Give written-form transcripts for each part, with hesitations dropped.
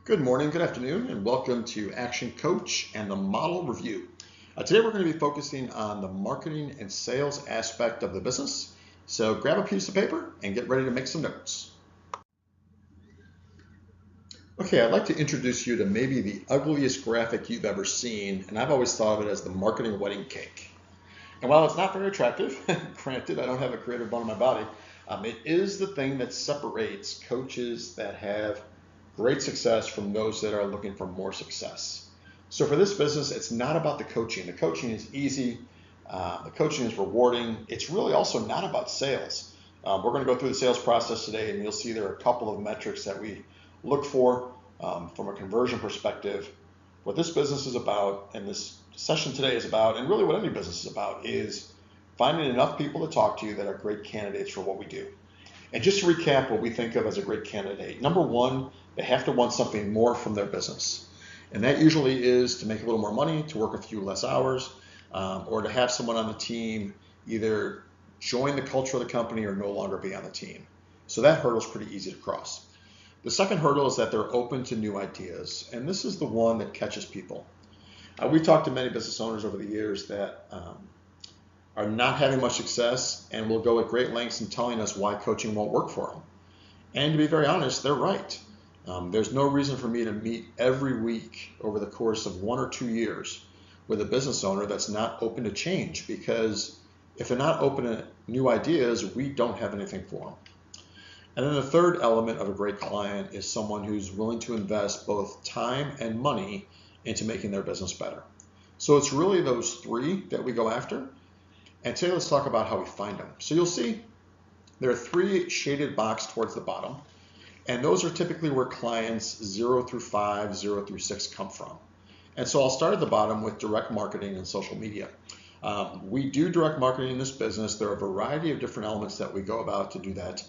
Good morning, good afternoon, and welcome to Action Coach and the Model Review. Today we're going to be focusing on the marketing and sales aspect of the business. So grab a piece of paper and get ready to make some notes. Okay, I'd like to introduce you to maybe the ugliest graphic you've ever seen, and I've always thought of it as the marketing wedding cake. And while it's not very attractive, granted, I don't have a creative bone in my body, it is the thing that separates coaches that have great success from those that are looking for more success. So for this business, it's not about the coaching. The coaching is easy. The coaching is rewarding. It's really also not about sales. We're going to go through the sales process today, and you'll see there are a couple of metrics that we look for from a conversion perspective. What this business is about, and this session today is about, and really what any business is about, is finding enough people to talk to you that are great candidates for what we do. And just to recap what we think of as a great candidate, number one, they have to want something more from their business. And that usually is to make a little more money, to work a few less hours, or to have someone on the team either join the culture of the company or no longer be on the team. So that hurdle is pretty easy to cross. The second hurdle is that they're open to new ideas. And this is the one that catches people. We've talked to many business owners over the years that are not having much success and will go at great lengths in telling us why coaching won't work for them. And to be very honest, they're right. There's no reason for me to meet every week over the course of 1 or 2 years with a business owner that's not open to change, because if they're not open to new ideas, we don't have anything for them. And then the third element of a great client is someone who's willing to invest both time and money into making their business better. So it's really those three that we go after. And today let's talk about how we find them. So you'll see there are 3 shaded boxes towards the bottom. And those are typically where clients 0 through 5, 0 through 6 come from. And so I'll start at the bottom with direct marketing and social media. We do direct marketing in this business. There are a variety of different elements that we go about to do that.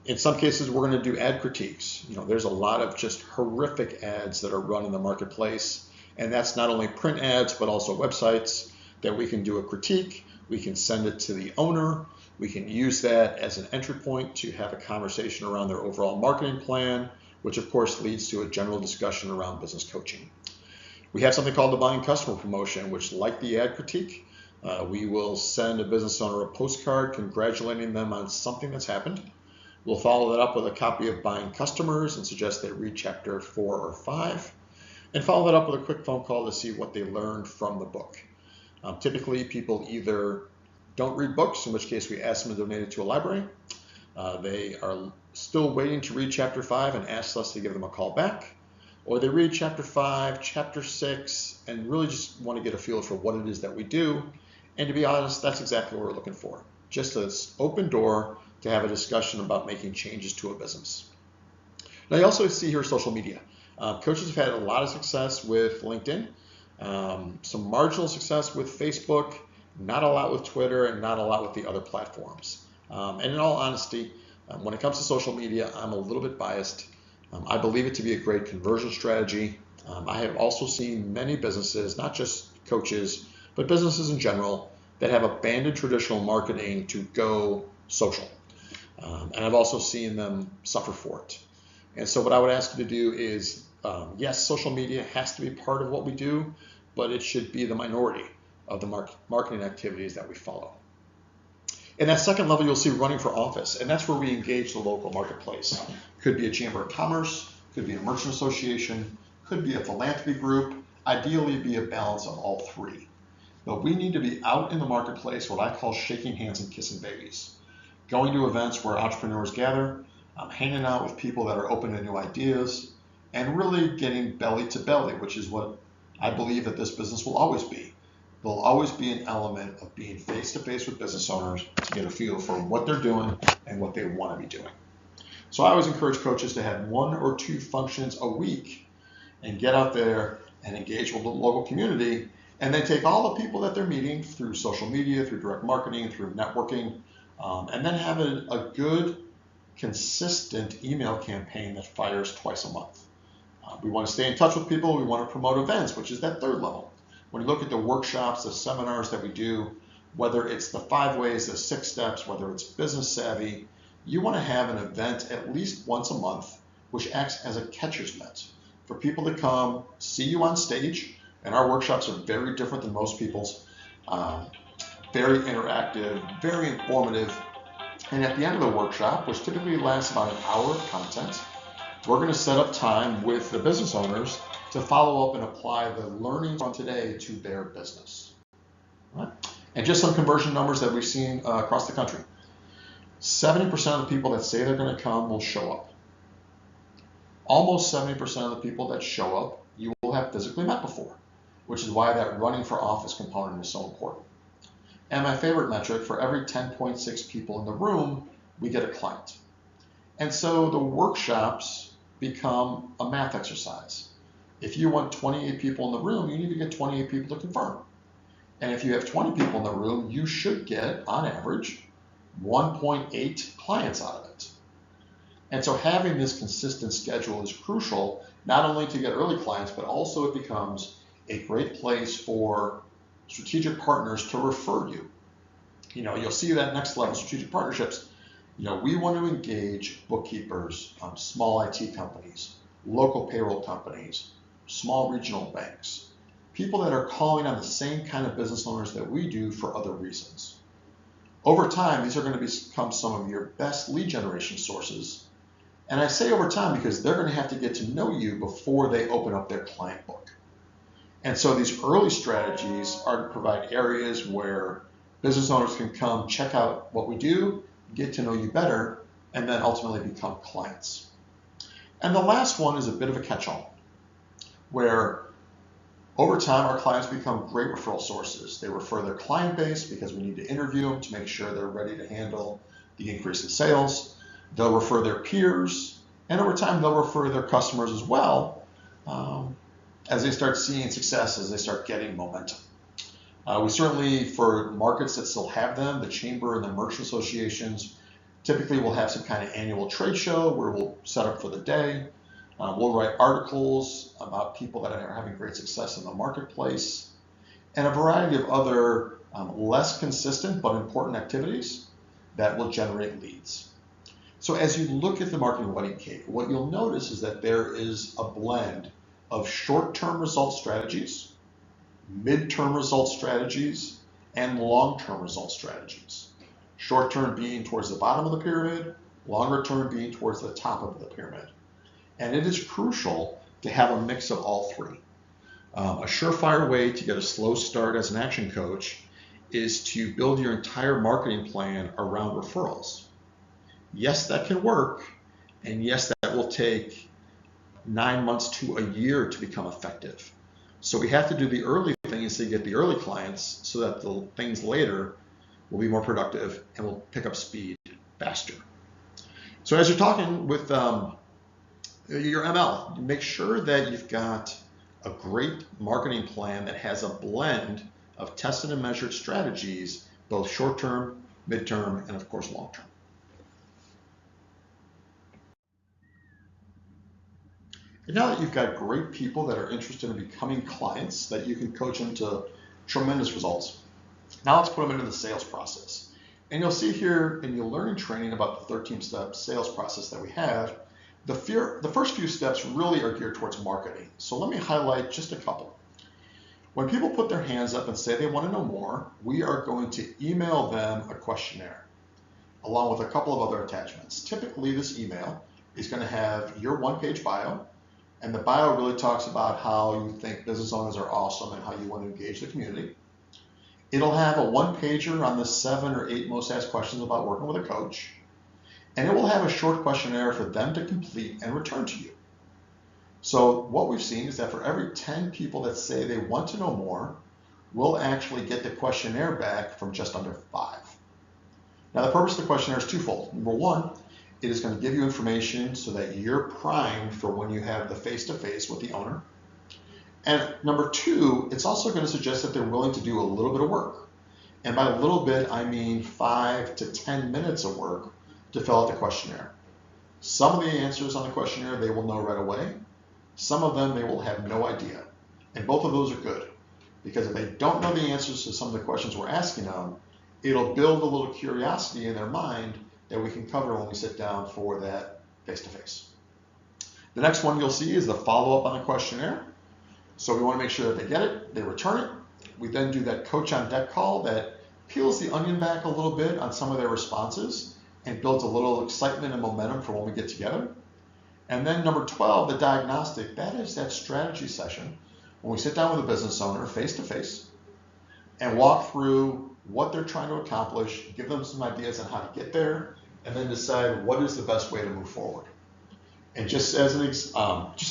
In some cases, we're going to do ad critiques. There's a lot of just horrific ads that are run in the marketplace. And that's not only print ads, but also websites that we can do a critique. We can send it to the owner. We can use that as an entry point to have a conversation around their overall marketing plan, which of course leads to a general discussion around business coaching. We have something called the buying customer promotion, which, like the ad critique, we will send a business owner a postcard congratulating them on something that's happened. We'll follow that up with a copy of Buying Customers and suggest they read chapter 4 or 5, and follow that up with a quick phone call to see what they learned from the book. Typically, people either don't read books, in which case we ask them to donate it to a library. They are still waiting to read chapter 5 and ask us to give them a call back. Or they read chapter 5, chapter 6, and really just want to get a feel for what it is that we do. And to be honest, that's exactly what we're looking for. Just an open door to have a discussion about making changes to a business. Now you also see here social media. Coaches have had a lot of success with LinkedIn, some marginal success with Facebook, not a lot with Twitter, and not a lot with the other platforms. And in all honesty, when it comes to social media, I'm a little bit biased. I believe it to be a great conversion strategy. I have also seen many businesses, not just coaches, but businesses in general, that have abandoned traditional marketing to go social. And I've also seen them suffer for it. And so what I would ask you to do is, yes, social media has to be part of what we do, but it should be the minority of the marketing activities that we follow. In that second level, you'll see running for office, and that's where we engage the local marketplace. Could be a chamber of commerce, could be a merchant association, could be a philanthropy group, ideally be a balance of all 3. But we need to be out in the marketplace, what I call shaking hands and kissing babies. Going to events where entrepreneurs gather, hanging out with people that are open to new ideas, and really getting belly to belly, which is what I believe that this business will always be. There'll always be an element of being face-to-face with business owners to get a feel for what they're doing and what they want to be doing. So I always encourage coaches to have 1 or 2 functions a week and get out there and engage with the local community, and then take all the people that they're meeting through social media, through direct marketing, through networking, and then have a good, consistent email campaign that fires twice a month. We want to stay in touch with people. We want to promote events, which is that third level. When you look at the workshops, the seminars that we do, whether it's the 5 ways, the 6 steps, whether it's business savvy, you want to have an event at least once a month which acts as a catcher's mitt for people to come see you on stage. And our workshops are very different than most people's. Very interactive, very informative. And at the end of the workshop, which typically lasts about an hour of content, we're going to set up time with the business owners to follow up and apply the learnings from today to their business. Right? And just some conversion numbers that we've seen across the country. 70% of the people that say they're going to come will show up. Almost 70% of the people that show up, you will have physically met before, which is why that running for office component is so important. And my favorite metric, for every 10.6 people in the room, we get a client. And so the workshops become a math exercise. If you want 28 people in the room, you need to get 28 people to confirm. And if you have 20 people in the room, you should get, on average, 1.8 clients out of it. And so having this consistent schedule is crucial, not only to get early clients, but also it becomes a great place for strategic partners to refer you. You'll see that next level, strategic partnerships. We want to engage bookkeepers, small IT companies, local payroll companies, small regional banks, people that are calling on the same kind of business owners that we do for other reasons. Over time, these are going to become some of your best lead generation sources. And I say over time because they're going to have to get to know you before they open up their client book. And so these early strategies are to provide areas where business owners can come check out what we do, get to know you better, and then ultimately become clients. And the last one is a bit of a catch-all, where over time our clients become great referral sources. They refer their client base because we need to interview them to make sure they're ready to handle the increase in sales. They'll refer their peers, and over time they'll refer their customers as well, as they start seeing success, as they start getting momentum. We certainly, for markets that still have them, the chamber and the merchant associations, typically will have some kind of annual trade show where we'll set up for the day. We'll write articles about people that are having great success in the marketplace, and a variety of other less consistent but important activities that will generate leads. So as you look at the marketing wedding cake, what you'll notice is that there is a blend of short-term result strategies, mid-term result strategies, and long-term result strategies. Short-term being towards the bottom of the pyramid, longer-term being towards the top of the pyramid. And it is crucial to have a mix of all three. A surefire way to get a slow start as an action coach is to build your entire marketing plan around referrals. Yes, that can work, and yes, that will take 9 months to a year to become effective. So we have to do the early things to get the early clients so that the things later will be more productive and will pick up speed faster. So as you're talking with your ML, make sure that you've got a great marketing plan that has a blend of tested and measured strategies, both short-term, mid-term, and of course long-term. And now that you've got great people that are interested in becoming clients that you can coach into tremendous results, now let's put them into the sales process. And you'll see here in your learning training about the 13-step sales process that we have, the first few steps really are geared towards marketing. So let me highlight just a couple. When people put their hands up and say they want to know more, we are going to email them a questionnaire along with a couple of other attachments. Typically, this email is going to have your one-page bio, and the bio really talks about how you think business owners are awesome and how you want to engage the community. It'll have a one-pager on the 7 or 8 most asked questions about working with a coach, and it will have a short questionnaire for them to complete and return to you. So what we've seen is that for every 10 people that say they want to know more, we'll actually get the questionnaire back from just under 5. Now the purpose of the questionnaire is twofold. Number one, it is going to give you information so that you're primed for when you have the face-to-face with the owner. And number two, it's also going to suggest that they're willing to do a little bit of work. And by a little bit, I mean 5 to 10 minutes of work to fill out the questionnaire. Some of the answers on the questionnaire they will know right away. Some of them they will have no idea. And both of those are good, because if they don't know the answers to some of the questions we're asking them, it'll build a little curiosity in their mind that we can cover when we sit down for that face-to-face. The next one you'll see is the follow-up on the questionnaire. So we want to make sure that they get it, they return it. We then do that coach on deck call that peels the onion back a little bit on some of their responses and builds a little excitement and momentum for when we get together. And then number 12, the diagnostic, that is that strategy session when we sit down with a business owner face to face and walk through what they're trying to accomplish, give them some ideas on how to get there, and then decide what is the best way to move forward. And just as just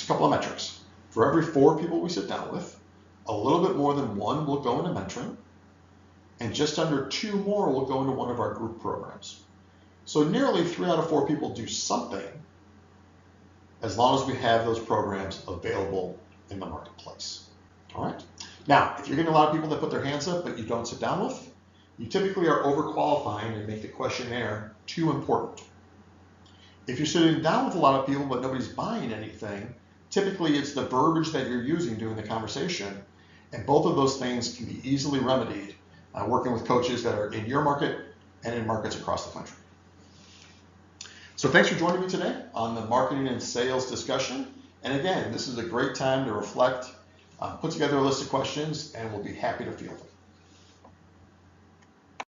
a couple of metrics. For every 4 people we sit down with, a little bit more than 1 will go into mentoring, and just under 2 more will go into one of our group programs. So nearly 3 out of 4 people do something as long as we have those programs available in the marketplace. All right. Now, if you're getting a lot of people that put their hands up but you don't sit down with, you typically are overqualifying and make the questionnaire too important. If you're sitting down with a lot of people but nobody's buying anything, typically it's the verbiage that you're using during the conversation, and both of those things can be easily remedied working with coaches that are in your market and in markets across the country. So thanks for joining me today on the marketing and sales discussion. And again, this is a great time to reflect, put together a list of questions, and we'll be happy to field them.